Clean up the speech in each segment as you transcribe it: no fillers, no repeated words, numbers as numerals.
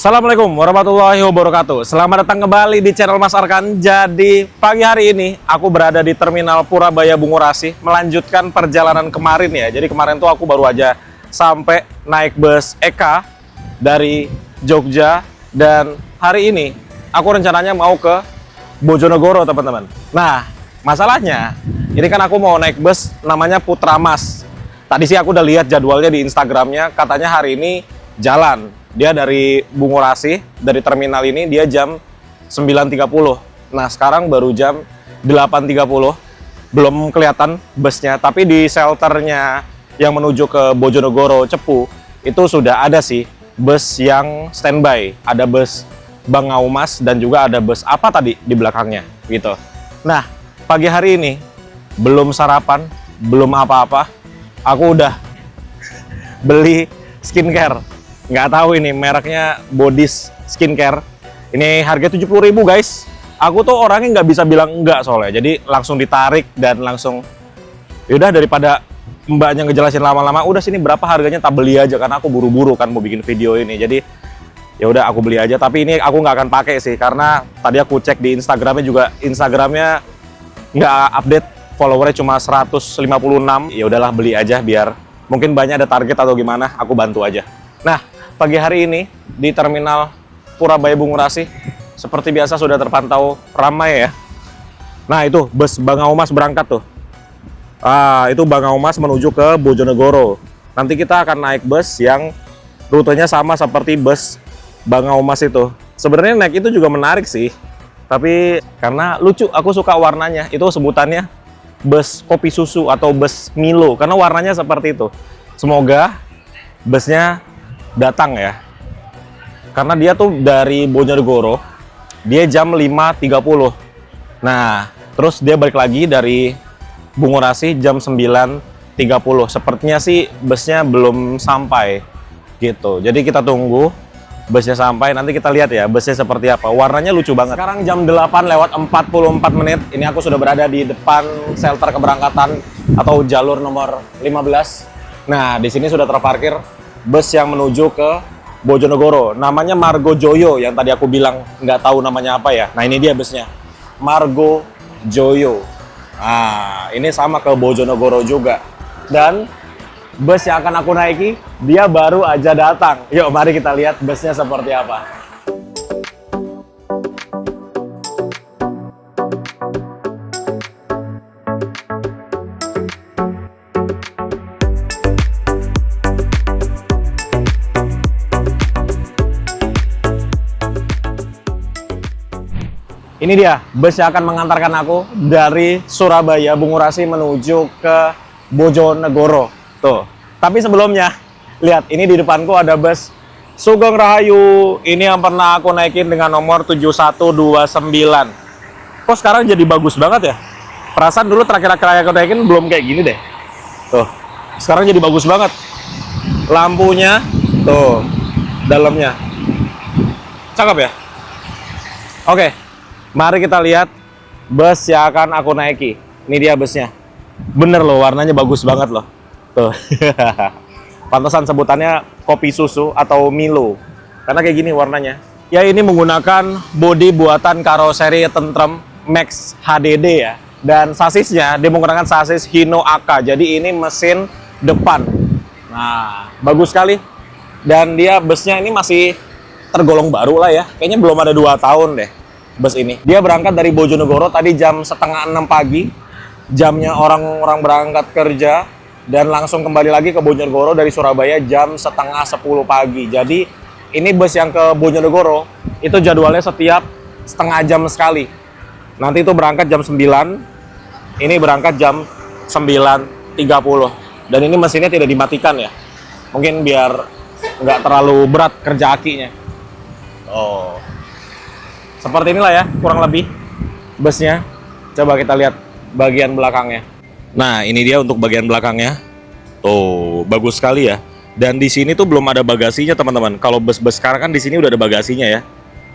Assalamualaikum warahmatullahi wabarakatuh. Selamat datang kembali di channel Mas Arkan. Jadi pagi hari ini aku berada di Terminal Purabaya Bungurasi melanjutkan perjalanan kemarin ya. Jadi kemarin tuh aku baru aja sampai naik bus EK dari Jogja, dan hari ini aku rencananya mau ke Bojonegoro, teman-teman. Nah, masalahnya ini kan aku mau naik bus namanya Putra Mas. Tadi sih aku udah lihat jadwalnya di Instagramnya, katanya hari ini jalan. Dia dari Bungurasi, dari terminal ini dia jam 9.30. Nah, sekarang baru jam 8.30. Belum kelihatan busnya, tapi di shelternya yang menuju ke Bojonegoro, Cepu, itu sudah ada sih bus yang standby. Ada bus Bangaumas dan juga ada bus apa tadi di belakangnya, gitu. Nah, pagi hari ini belum sarapan, belum apa-apa. Aku udah beli skincare. Nggak tahu ini mereknya Bodys Skincare. Ini harga 70.000 guys. Aku tuh orangnya nggak bisa bilang enggak soalnya. Jadi langsung ditarik dan langsung yaudah, daripada mbaknya ngejelasin lama-lama, udah sini berapa harganya, tak beli aja karena aku buru-buru kan mau bikin video ini. Jadi ya udah aku beli aja. Tapi ini aku nggak akan pakai sih karena tadi aku cek di Instagramnya juga, Instagramnya nggak update, followernya cuma 156. Ya udahlah, beli aja biar mungkin banyak ada target atau gimana, aku bantu aja. Nah, pagi hari ini di Terminal Purabaya Bungurasi seperti biasa sudah terpantau ramai ya. Nah, itu bus Bangaumas berangkat tuh. Itu Bangaumas menuju ke Bojonegoro. Nanti kita akan naik bus yang rutenya sama seperti bus Bangaumas itu. Sebenarnya naik itu juga menarik sih, tapi karena lucu, aku suka warnanya. Itu sebutannya bus kopi susu atau bus Milo karena warnanya seperti itu. Semoga busnya datang ya, karena dia tuh dari Bojonegoro, dia jam 5.30. Nah, terus dia balik lagi dari Bungurasi jam 9.30. Sepertinya sih busnya belum sampai gitu, jadi kita tunggu busnya sampai, nanti kita lihat ya busnya seperti apa. Warnanya lucu banget. Sekarang jam 8:44. Ini aku sudah berada di depan shelter keberangkatan atau jalur nomor 15. Nah, di sini sudah terparkir bus yang menuju ke Bojonegoro. Namanya Margo Joyo, yang tadi aku bilang nggak tahu namanya apa ya. Nah, ini dia busnya, Margo Joyo. Nah, ini sama ke Bojonegoro juga. Dan bus yang akan aku naiki, dia baru aja datang. Yuk, mari kita lihat busnya seperti apa. Ini dia bus yang akan mengantarkan aku dari Surabaya Bungurasi menuju ke Bojonegoro. Tuh. Tapi sebelumnya, lihat ini di depanku ada bus Sugeng Rahayu. Ini yang pernah aku naikin dengan nomor 7129. Kok sekarang jadi bagus banget ya? Perasaan dulu terakhir aku naikin belum kayak gini deh. Tuh. Sekarang jadi bagus banget. Lampunya tuh, dalamnya. Cakep ya? Oke. Mari kita lihat bus yang akan aku naiki. Ini dia busnya. Bener loh, warnanya bagus banget loh. Tuh. Pantesan sebutannya kopi susu atau Milo. Karena kayak gini warnanya. Ya, ini menggunakan bodi buatan karoseri Tentrem Max HDD ya. Dan sasisnya dia menggunakan sasis Hino AK. Jadi ini mesin depan. Nah, bagus sekali. Dan dia busnya ini masih tergolong baru lah ya. Kayaknya belum ada 2 tahun deh bus ini. Dia berangkat dari Bojonegoro tadi jam 5:30 pagi, jamnya orang-orang berangkat kerja, dan langsung kembali lagi ke Bojonegoro dari Surabaya jam 9:30 pagi. Jadi ini bus yang ke Bojonegoro itu jadwalnya setiap setengah jam sekali. Nanti itu berangkat jam 9, ini berangkat jam 9.30. Dan ini mesinnya tidak dimatikan ya, mungkin biar nggak terlalu berat kerja akinya. Oh, seperti inilah ya kurang lebih busnya. Coba kita lihat bagian belakangnya. Nah, ini dia untuk bagian belakangnya. Tuh, bagus sekali ya. Dan di sini tuh belum ada bagasinya, teman-teman. Kalau bus-bus sekarang kan di sini udah ada bagasinya ya.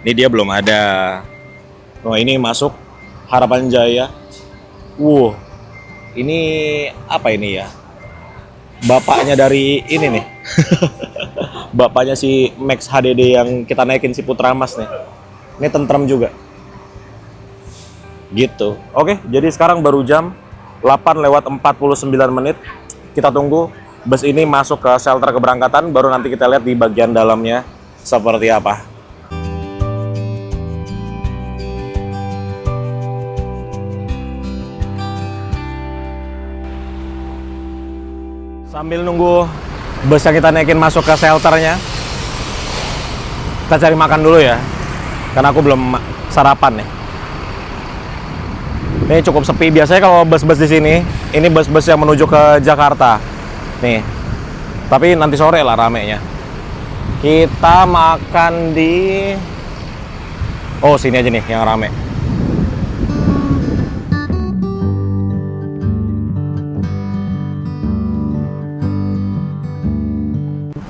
Ini dia belum ada. Oh, ini masuk Harapan Jaya. Ini apa ini ya? bapaknya dari ini nih. Bapaknya si Max HDD yang kita naikin si Putra Mas nih. Ini tentrem juga. Gitu. Oke, jadi sekarang baru jam 8:49. Kita tunggu bus ini masuk ke shelter keberangkatan, baru nanti kita lihat di bagian dalamnya seperti apa. Sambil nunggu bus yang kita naikin masuk ke shelternya, kita cari makan dulu ya, karena aku belum sarapan nih. Ini cukup sepi. Biasanya kalau bus-bus di sini, ini bus-bus yang menuju ke Jakarta. Nih, tapi nanti sore lah ramenya. Kita makan di... Oh, sini aja nih yang rame.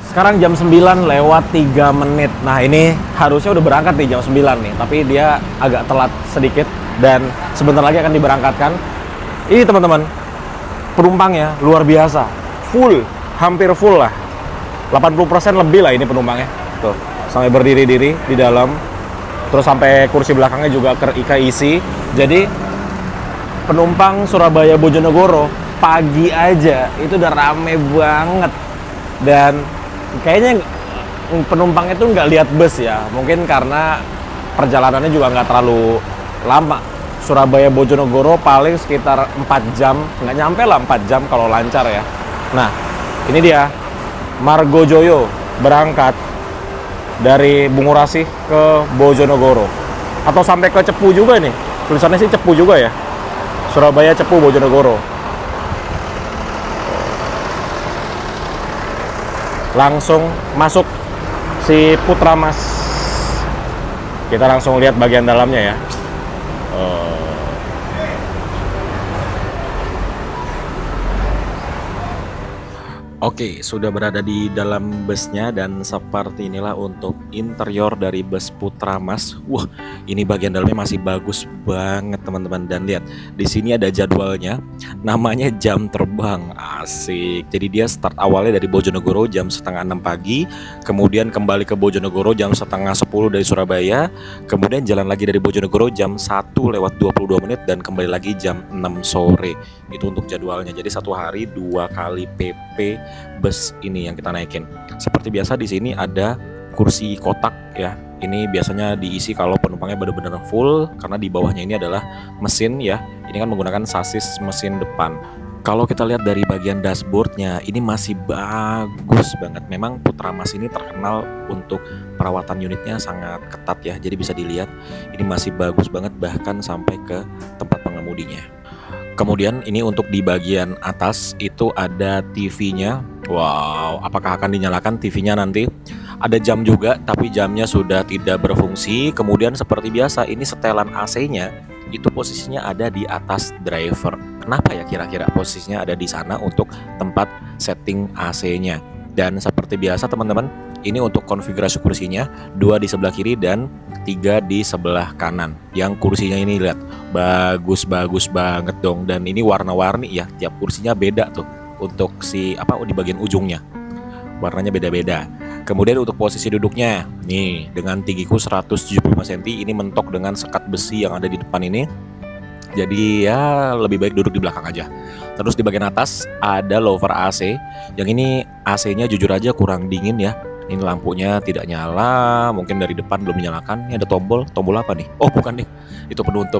Sekarang jam 9:03. Nah, ini harusnya udah berangkat di jam 9 nih, tapi dia agak telat sedikit dan sebentar lagi akan diberangkatkan. Ini teman-teman, penumpangnya luar biasa. Full, hampir full lah. 80% lebih lah ini penumpangnya. Tuh, sampai berdiri-diri di dalam. Terus sampai kursi belakangnya juga keisi. Jadi penumpang Surabaya Bojonegoro pagi aja itu udah rame banget. Dan kayaknya penumpang itu nggak lihat bus ya, mungkin karena perjalanannya juga nggak terlalu lama. Surabaya Bojonegoro paling sekitar 4 jam, nggak nyampe lah 4 jam kalau lancar ya. Nah, ini dia Margojoyo berangkat dari Bungurasi ke Bojonegoro, atau sampai ke Cepu juga nih, tulisannya sih Cepu juga ya, Surabaya Cepu Bojonegoro. Langsung masuk si Putra Mas. Kita langsung lihat bagian dalamnya ya. Oke, sudah berada di dalam busnya dan seperti inilah untuk interior dari bus Putra Mas. Wah, ini bagian dalamnya masih bagus banget teman-teman. Dan lihat, di sini ada jadwalnya. Namanya jam terbang, asik. Jadi dia start awalnya dari Bojonegoro jam setengah 6 pagi, kemudian kembali ke Bojonegoro jam setengah 10 dari Surabaya, kemudian jalan lagi dari Bojonegoro jam 1:22 dan kembali lagi jam 6 sore. Itu untuk jadwalnya. Jadi satu hari 2 kali PP bus ini yang kita naikin. Seperti biasa di sini ada kursi kotak ya. Ini biasanya diisi kalau penumpangnya benar-benar full, karena di bawahnya ini adalah mesin ya. Ini kan menggunakan sasis mesin depan. Kalau kita lihat dari bagian dashboardnya, ini masih bagus banget. Memang Putra Mas ini terkenal untuk perawatan unitnya sangat ketat ya. Jadi bisa dilihat ini masih bagus banget, bahkan sampai ke tempat pengemudinya. Kemudian ini untuk di bagian atas itu ada TV-nya. Wow, apakah akan dinyalakan TV-nya nanti? Ada jam juga, tapi jamnya sudah tidak berfungsi. Kemudian seperti biasa, ini setelan AC-nya itu posisinya ada di atas driver. Kenapa ya kira-kira posisinya ada di sana untuk tempat setting AC-nya? Dan seperti biasa teman-teman, ini untuk konfigurasi kursinya 2 di sebelah kiri dan 3 di sebelah kanan. Yang kursinya ini lihat bagus banget dong, dan ini warna-warni ya, tiap kursinya beda tuh. Untuk si di bagian ujungnya warnanya beda-beda. Kemudian untuk posisi duduknya nih, dengan tinggiku 175 cm, ini mentok dengan sekat besi yang ada di depan ini. Jadi ya lebih baik duduk di belakang aja. Terus di bagian atas ada lower AC. Yang ini AC-nya jujur aja kurang dingin ya. Ini lampunya tidak nyala, mungkin dari depan belum dinyalakan. Ini ada tombol apa nih? Oh bukan nih, itu penutup.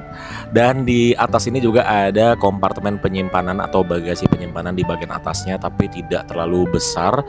Dan di atas ini juga ada kompartemen penyimpanan atau bagasi penyimpanan di bagian atasnya, tapi tidak terlalu besar.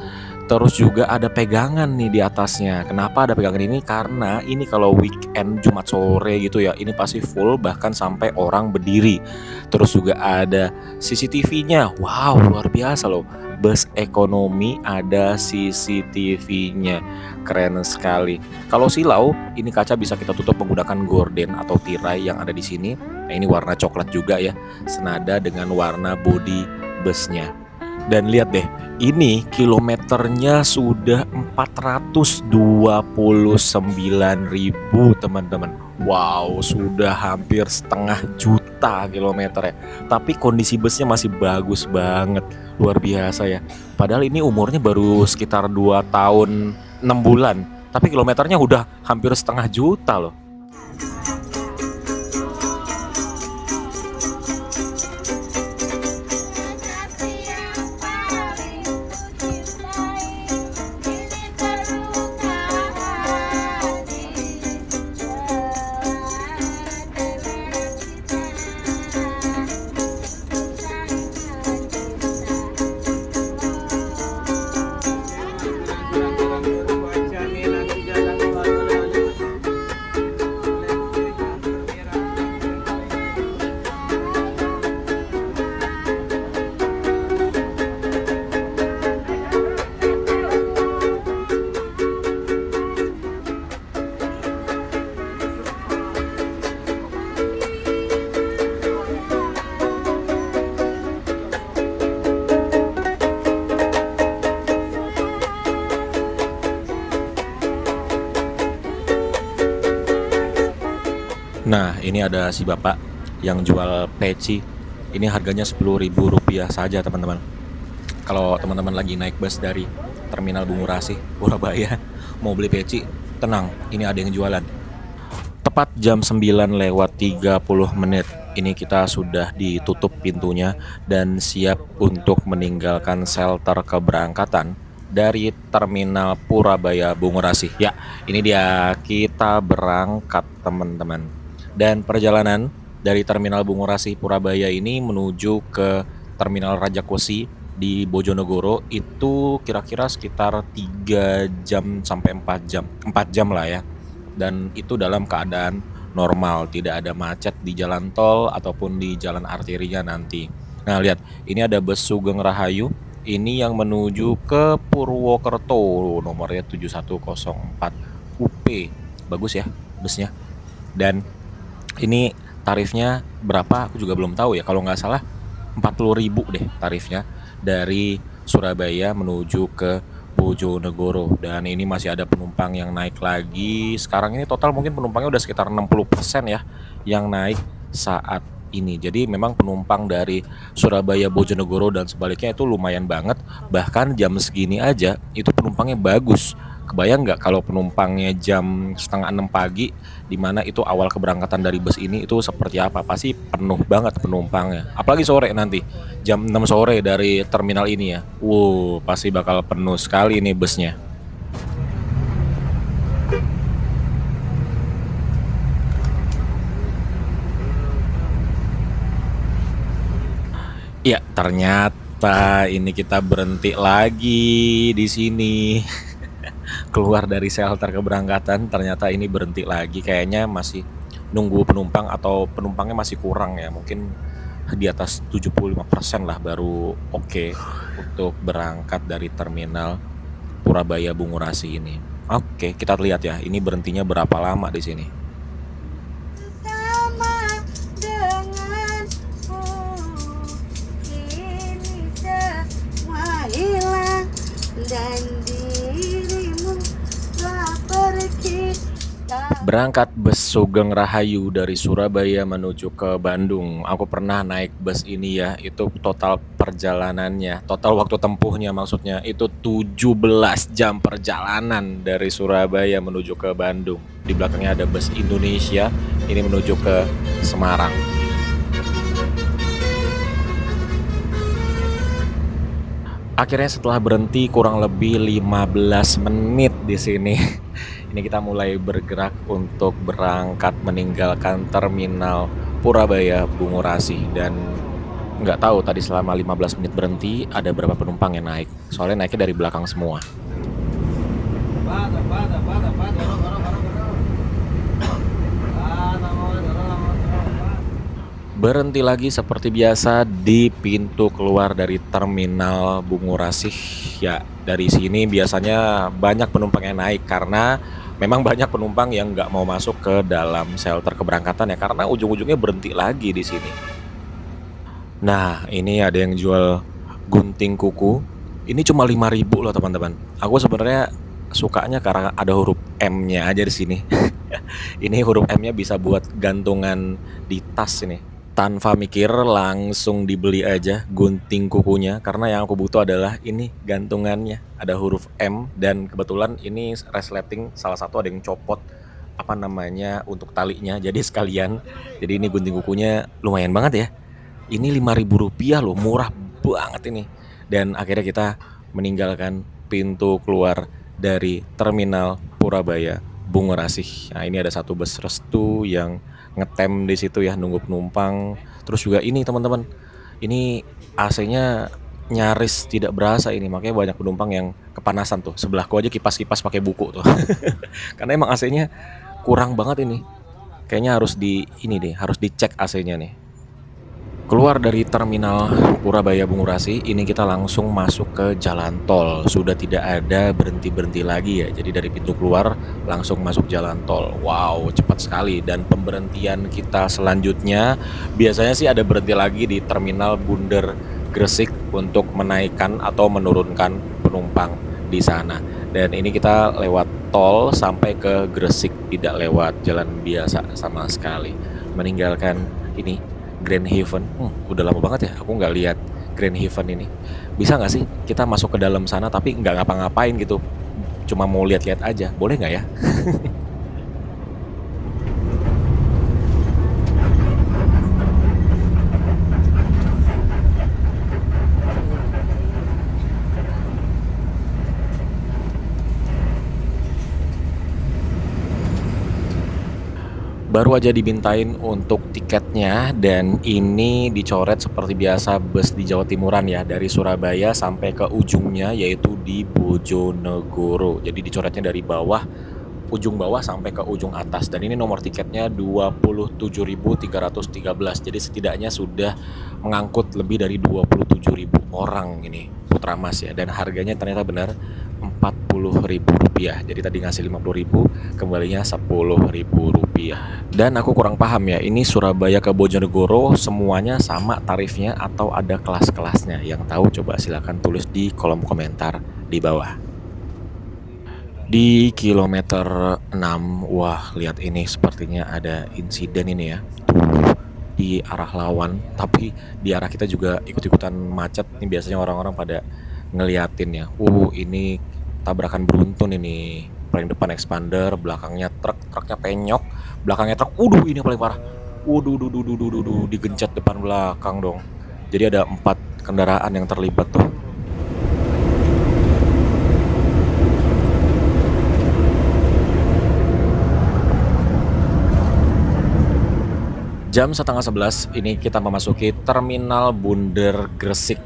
Terus juga ada pegangan nih di atasnya. Kenapa ada pegangan ini? Karena ini kalau weekend Jumat sore gitu ya, ini pasti full, bahkan sampai orang berdiri. Terus juga ada CCTV-nya. Wow, luar biasa loh. Bus ekonomi ada CCTV-nya. Keren sekali. Kalau silau, ini kaca bisa kita tutup menggunakan gorden atau tirai yang ada di sini. Nah, ini warna coklat juga ya, senada dengan warna bodi busnya. Dan lihat deh, ini kilometernya sudah 429.000 teman-teman. Wow, sudah hampir setengah juta juta kilometer ya. Tapi kondisi busnya masih bagus banget, luar biasa ya. Padahal ini umurnya baru sekitar 2 tahun 6 bulan, tapi kilometernya udah hampir setengah juta loh. Nah, ini ada si bapak yang jual peci. Ini harganya Rp10.000 saja, teman-teman. Kalau teman-teman lagi naik bus dari Terminal Bungurasi, Surabaya, mau beli peci, tenang, ini ada yang jualan. Tepat jam 9:30 ini kita sudah ditutup pintunya dan siap untuk meninggalkan shelter keberangkatan dari Terminal Purabaya Bungurasi. Ya, ini dia, kita berangkat, teman-teman. Dan perjalanan dari Terminal Bungurasi Purabaya ini menuju ke Terminal Rajakosi di Bojonegoro itu kira-kira sekitar 3 jam sampai 4 jam. 4 jam lah ya. Dan itu dalam keadaan normal, tidak ada macet di jalan tol ataupun di jalan arteria nanti. Nah, lihat, ini ada bus Sugeng Rahayu. Ini yang menuju ke Purwokerto, nomornya 7104 UP. Bagus ya busnya. Dan ini tarifnya berapa aku juga belum tahu ya. Kalau nggak salah 40.000 deh tarifnya dari Surabaya menuju ke Bojonegoro. Dan ini masih ada penumpang yang naik lagi. Sekarang ini total mungkin penumpangnya udah sekitar 60% ya yang naik saat ini. Jadi memang penumpang dari Surabaya Bojonegoro dan sebaliknya itu lumayan banget. Bahkan jam segini aja itu penumpangnya bagus. Kebayang nggak kalau penumpangnya jam 5:30 pagi, di mana itu awal keberangkatan dari bus ini, itu seperti apa? Pasti penuh banget penumpangnya. Apalagi sore nanti, jam 6 sore dari terminal ini ya. Pasti bakal penuh sekali nih busnya. Ya, ternyata ini kita berhenti lagi di sini. Keluar dari shelter keberangkatan, ternyata ini berhenti lagi. Kayaknya masih nunggu penumpang atau penumpangnya masih kurang ya. Mungkin di atas 75% lah baru oke untuk berangkat dari terminal Purabaya Bungurasi ini. Oke, kita lihat ya, ini berhentinya berapa lama di sini. Sama denganmu, kini semua hilang dan dirimu telah pergi. Berangkat bus Sugeng Rahayu dari Surabaya menuju ke Bandung. Aku pernah naik bus ini ya. Itu total perjalanannya, total waktu tempuhnya maksudnya itu 17 jam perjalanan dari Surabaya menuju ke Bandung. Di belakangnya ada bus Indonesia, ini menuju ke Semarang. Akhirnya setelah berhenti kurang lebih 15 menit di sini. Ini kita mulai bergerak untuk berangkat meninggalkan terminal Purabaya Bungurasi. Dan nggak tahu tadi selama 15 menit berhenti ada berapa penumpang yang naik. Soalnya naiknya dari belakang semua. Berhenti lagi seperti biasa di pintu keluar dari terminal Bungurasi. Ya, dari sini biasanya banyak penumpang yang naik karena memang banyak penumpang yang nggak mau masuk ke dalam shelter keberangkatan ya, karena ujung-ujungnya berhenti lagi di sini. Nah, ini ada yang jual gunting kuku. Ini cuma 5.000 loh teman-teman. Aku sebenarnya sukanya karena ada huruf M-nya aja di sini. Ini huruf M-nya bisa buat gantungan di tas ini. Tanpa mikir langsung dibeli aja gunting kukunya, karena yang aku butuh adalah ini gantungannya, ada huruf M, dan kebetulan ini resleting salah satu ada yang copot apa namanya untuk talinya, jadi sekalian. Jadi ini gunting kukunya lumayan banget ya, ini 5.000 rupiah loh, murah banget ini. Dan akhirnya kita meninggalkan pintu keluar dari terminal Purabaya Bungurasih. Nah, ini ada satu bus restu yang ngetem di situ ya, nunggu penumpang. Terus juga ini teman-teman, ini AC-nya nyaris tidak berasa ini, makanya banyak penumpang yang kepanasan tuh. Sebelahku aja kipas-kipas pakai buku tuh. Karena emang AC-nya kurang banget ini. Kayaknya harus harus dicek AC-nya nih. Keluar dari terminal Purabaya Bungurasi, ini kita langsung masuk ke jalan tol. Sudah tidak ada berhenti-berhenti lagi ya. Jadi dari pintu keluar langsung masuk jalan tol. Wow, cepat sekali. Dan pemberhentian kita selanjutnya biasanya sih ada berhenti lagi di terminal Bundar Gresik untuk menaikkan atau menurunkan penumpang di sana. Dan ini kita lewat tol sampai ke Gresik, tidak lewat jalan biasa sama sekali. Meninggalkan ini Grand Haven. Udah lama banget ya aku nggak lihat Grand Haven ini. Bisa nggak sih kita masuk ke dalam sana tapi nggak ngapa-ngapain gitu, cuma mau lihat-lihat aja, boleh nggak ya? Baru aja dimintain untuk tiketnya, dan ini dicoret seperti biasa bus di Jawa Timuran ya, dari Surabaya sampai ke ujungnya yaitu di Bojonegoro. Jadi dicoretnya dari ujung bawah sampai ke ujung atas, dan ini nomor tiketnya 27.313. Jadi setidaknya sudah mengangkut lebih dari 27.000 orang ini Putra Mas ya, dan harganya ternyata benar Rp40.000. Jadi tadi ngasih 50.000, kembalinya Rp10.000. Dan aku kurang paham ya, ini Surabaya ke Bojonegoro semuanya sama tarifnya atau ada kelas-kelasnya? Yang tahu coba silakan tulis di kolom komentar di bawah. Di kilometer 6, wah lihat ini, sepertinya ada insiden ini ya. Tuh, di arah lawan, tapi di arah kita juga ikut-ikutan macet. Ini biasanya orang-orang pada ngeliatin ya. Ini tabrakan beruntun ini. Paling depan expander, belakangnya truknya penyok, belakangnya truk. Ini yang paling parah. Digencet depan belakang dong. Jadi ada 4 kendaraan yang terlibat tuh. Jam 10:30 ini kita memasuki terminal Bundar Gresik.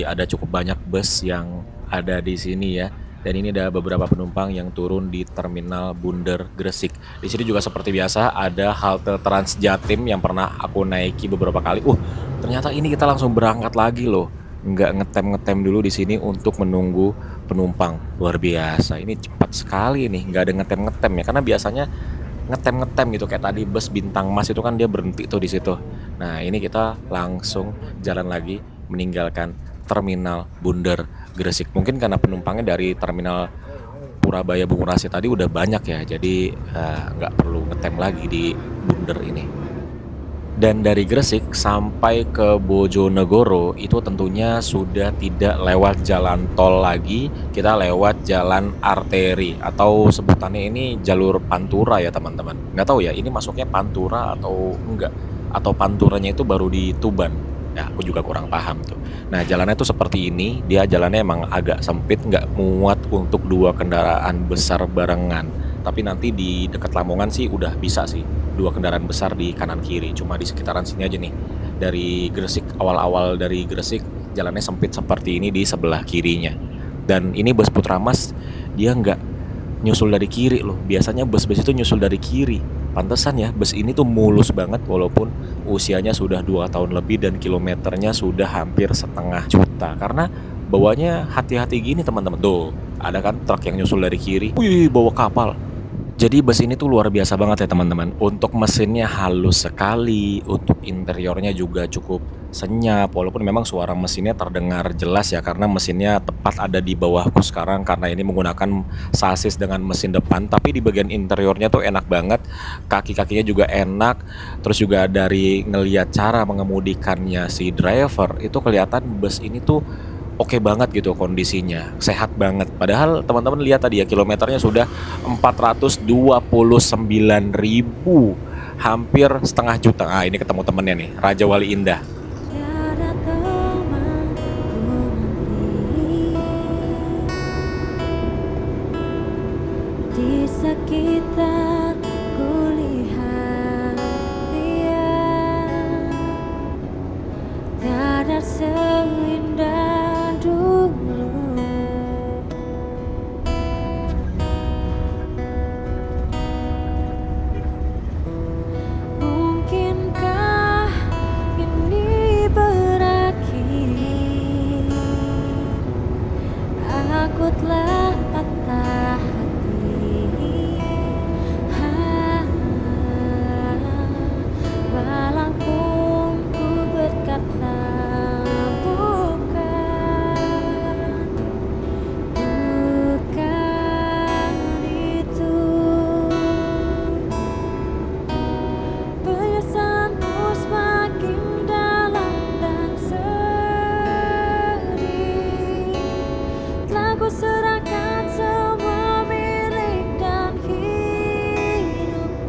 Ada cukup banyak bus yang ada di sini ya. Dan ini ada beberapa penumpang yang turun di terminal Bundar Gresik. Di sini juga seperti biasa ada halte Transjatim yang pernah aku naiki beberapa kali. Ternyata ini kita langsung berangkat lagi loh. Nggak ngetem dulu di sini untuk menunggu penumpang. Luar biasa. Ini cepat sekali nih, nggak ada ngetem ya. Karena biasanya ngetem gitu, kayak tadi bus Bintang Mas itu kan dia berhenti tuh di situ. Nah, ini kita langsung jalan lagi meninggalkan terminal Bundar Gresik. Mungkin karena penumpangnya dari terminal Purabaya Bungurasi tadi udah banyak ya, jadi nggak perlu ngetem lagi di Bundar ini. Dan dari Gresik sampai ke Bojonegoro itu tentunya sudah tidak lewat jalan tol lagi, kita lewat jalan arteri atau sebutannya ini jalur Pantura ya teman-teman. Nggak tahu ya ini masuknya Pantura atau enggak, atau Panturanya itu baru di Tuban. Ya aku juga kurang paham tuh. Nah jalannya tuh seperti ini, dia jalannya emang agak sempit, nggak muat untuk 2 kendaraan besar barengan. Tapi nanti di dekat Lamongan sih udah bisa sih 2 kendaraan besar di kanan kiri. Cuma di sekitaran sini aja nih, dari Gresik, awal-awal dari Gresik jalannya sempit seperti ini di sebelah kirinya. Dan ini bus Putra Mas dia nggak nyusul dari kiri loh. Biasanya bus-bus itu nyusul dari kiri. Pantesan ya bus ini tuh mulus banget walaupun usianya sudah 2 tahun lebih dan kilometernya sudah hampir 1,5 juta. Karena bawanya hati-hati gini teman-teman. Tuh ada kan truk yang nyusul dari kiri, bawa kapal. Jadi bus ini tuh luar biasa banget ya teman-teman. Untuk mesinnya halus sekali, untuk interiornya juga cukup senyap. Walaupun memang suara mesinnya terdengar jelas ya, karena mesinnya tepat ada di bawahku sekarang karena ini menggunakan sasis dengan mesin depan. Tapi di bagian interiornya tuh enak banget, kaki-kakinya juga enak. Terus juga dari ngelihat cara mengemudikannya si driver itu kelihatan bus ini tuh oke banget gitu kondisinya, sehat banget. Padahal teman-teman lihat tadi ya, kilometernya sudah 429.000, hampir setengah juta. Ah, ini ketemu temennya nih, Raja Wali Indah. Tiada teman ku nanti di sekitar kulihat dia, tiada seindah dulu. Mungkinkah ini berakhir? Aku telah patah hati. Walau pun ku berkata bukan, bukan itu. Penyesalanku semakin dalam dan sedih. Telah ku serahkan semua milik dan hidupku.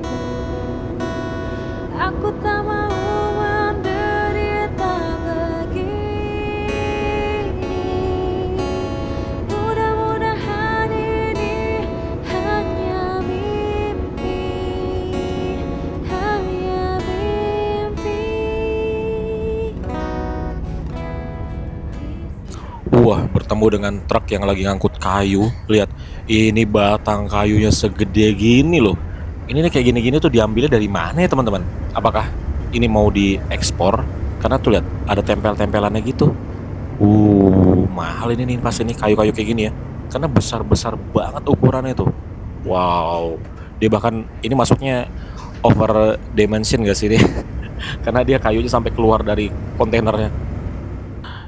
Aku tak mau menderita begini. Mudah-mudahan ini hanya mimpi, hanya mimpi. Wah, bertemu dengan truk yang lagi ngangkut kayu. Lihat, ini batang kayunya segede gini loh. Ini nih kayak gini-gini tuh diambilnya dari mana ya teman-teman? Apakah ini mau diekspor? Karena tuh lihat, ada tempel-tempelannya gitu. Mahal ini nih pas ini kayu-kayu kayak gini ya. Karena besar-besar banget ukurannya tuh. Wow, dia bahkan ini masuknya over dimension gak sih dia? Karena dia kayunya sampai keluar dari kontainernya.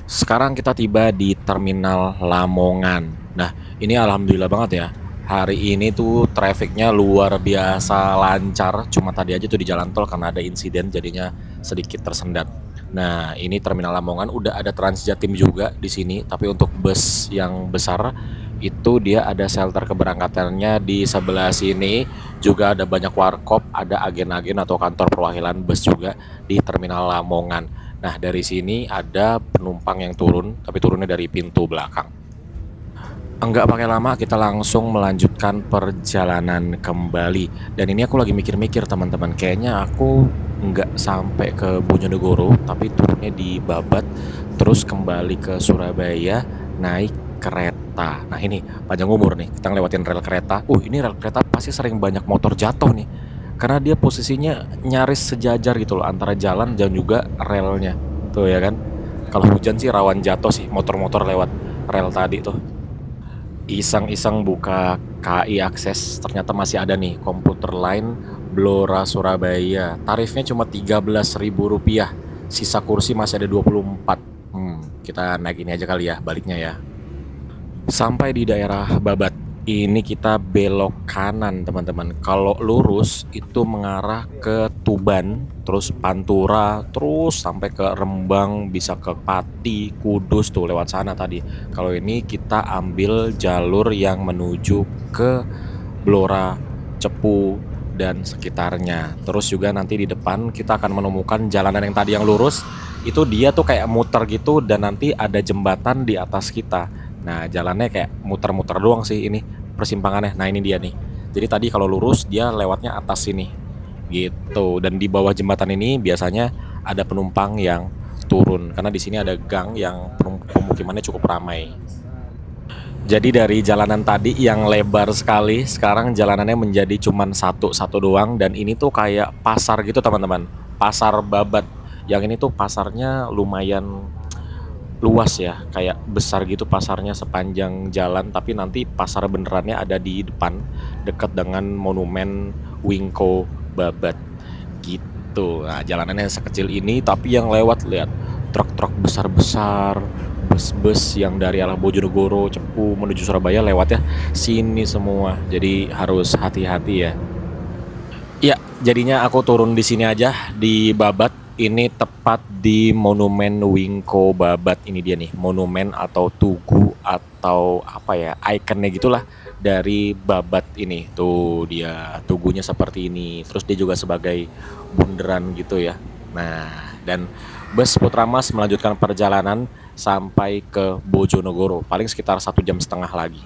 Sekarang kita tiba di Terminal Lamongan. Nah, ini alhamdulillah banget ya. Hari ini tuh trafficnya luar biasa lancar. Cuma tadi aja tuh di jalan tol karena ada insiden jadinya sedikit tersendat. Nah, ini Terminal Lamongan udah ada Transjatim juga di sini. Tapi untuk bus yang besar itu dia ada shelter keberangkatannya di sebelah sini. Juga ada banyak warkop, ada agen-agen atau kantor perwakilan bus juga di Terminal Lamongan. Nah, dari sini ada penumpang yang turun, tapi turunnya dari pintu belakang. Enggak pakai lama, kita langsung melanjutkan perjalanan kembali. Dan ini aku lagi mikir-mikir teman-teman, kayaknya aku enggak sampai ke Bojonegoro, tapi turunnya di Babat, terus kembali ke Surabaya naik kereta. Nah ini panjang umur nih, kita ngelewatin rel kereta. Ini rel kereta pasti sering banyak motor jatuh nih. Karena dia posisinya nyaris sejajar gitu loh antara jalan dan juga relnya. Tuh ya kan. Kalau hujan sih rawan jatuh sih motor-motor lewat rel tadi tuh. Iseng-iseng buka KAI Akses, ternyata masih ada nih komuter lain Blora Surabaya. Tarifnya cuma Rp13.000. Sisa kursi masih ada 24. Kita naik ini aja kali ya, baliknya ya. Sampai di daerah Babat. Ini kita belok kanan teman-teman. Kalau lurus itu mengarah ke Tuban, terus Pantura, terus sampai ke Rembang, bisa ke Pati, Kudus tuh lewat sana tadi. Kalau ini kita ambil jalur yang menuju ke Blora, Cepu dan sekitarnya. Terus juga nanti di depan kita akan menemukan jalanan yang tadi yang lurus. Itu dia tuh kayak muter gitu dan nanti ada jembatan di atas kita. Nah jalannya kayak muter-muter doang sih ini persimpangannya. Nah ini dia nih. Jadi tadi kalau lurus dia lewatnya atas sini gitu. Dan di bawah jembatan ini biasanya ada penumpang yang turun karena di sini ada gang yang pemukimannya cukup ramai. Jadi dari jalanan tadi yang lebar sekali, sekarang jalanannya menjadi cuman satu doang. Dan ini tuh kayak pasar gitu teman-teman. Pasar Babat. Yang ini tuh pasarnya lumayan luas ya, kayak besar gitu pasarnya sepanjang jalan, tapi nanti pasar benerannya ada di depan dekat dengan monumen Wingko Babat gitu. Nah, jalanannya sekecil ini tapi yang lewat lihat truk-truk besar-besar, bus-bus yang dari arah Bojonegoro, Cepu menuju Surabaya lewat ya sini semua. Jadi harus hati-hati ya. Ya, jadinya aku turun di sini aja di Babat. Ini tepat di Monumen Wingko Babat. Ini dia nih, monumen atau tugu atau apa ya, ikonnya gitulah dari Babat ini. Tuh dia, tugunya seperti ini. Terus dia juga sebagai bundaran gitu ya. Nah, dan bus Putramas melanjutkan perjalanan sampai ke Bojonegoro. Paling sekitar 1,5 jam lagi.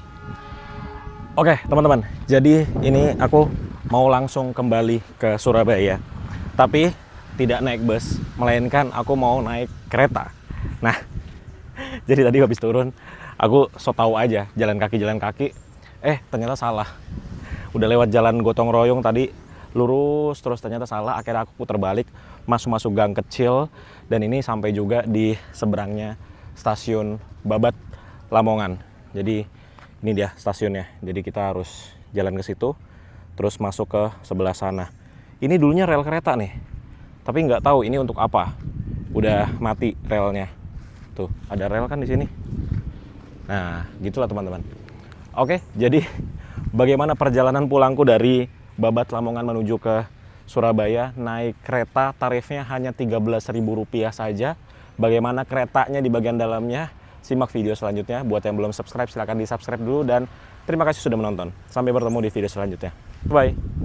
Oke, teman-teman. Jadi ini aku mau langsung kembali ke Surabaya. Tapi tidak naik bus, melainkan aku mau naik kereta. Nah, jadi tadi habis turun, aku so tau aja jalan kaki. Ternyata salah. Udah lewat jalan gotong royong tadi, lurus terus ternyata salah. Akhirnya aku putar balik, masuk gang kecil, dan ini sampai juga di seberangnya stasiun Babat Lamongan. Jadi ini dia stasiunnya. Jadi kita harus jalan ke situ, terus masuk ke sebelah sana. Ini dulunya rel kereta nih, tapi nggak tahu ini untuk apa. Udah mati relnya. Tuh, ada rel kan di sini. Nah, gitulah teman-teman. Oke, jadi bagaimana perjalanan pulangku dari Babat Lamongan menuju ke Surabaya naik kereta, tarifnya hanya Rp13.000 saja. Bagaimana keretanya di bagian dalamnya? Simak video selanjutnya. Buat yang belum subscribe, silahkan di subscribe dulu. Dan terima kasih sudah menonton. Sampai bertemu di video selanjutnya. Bye.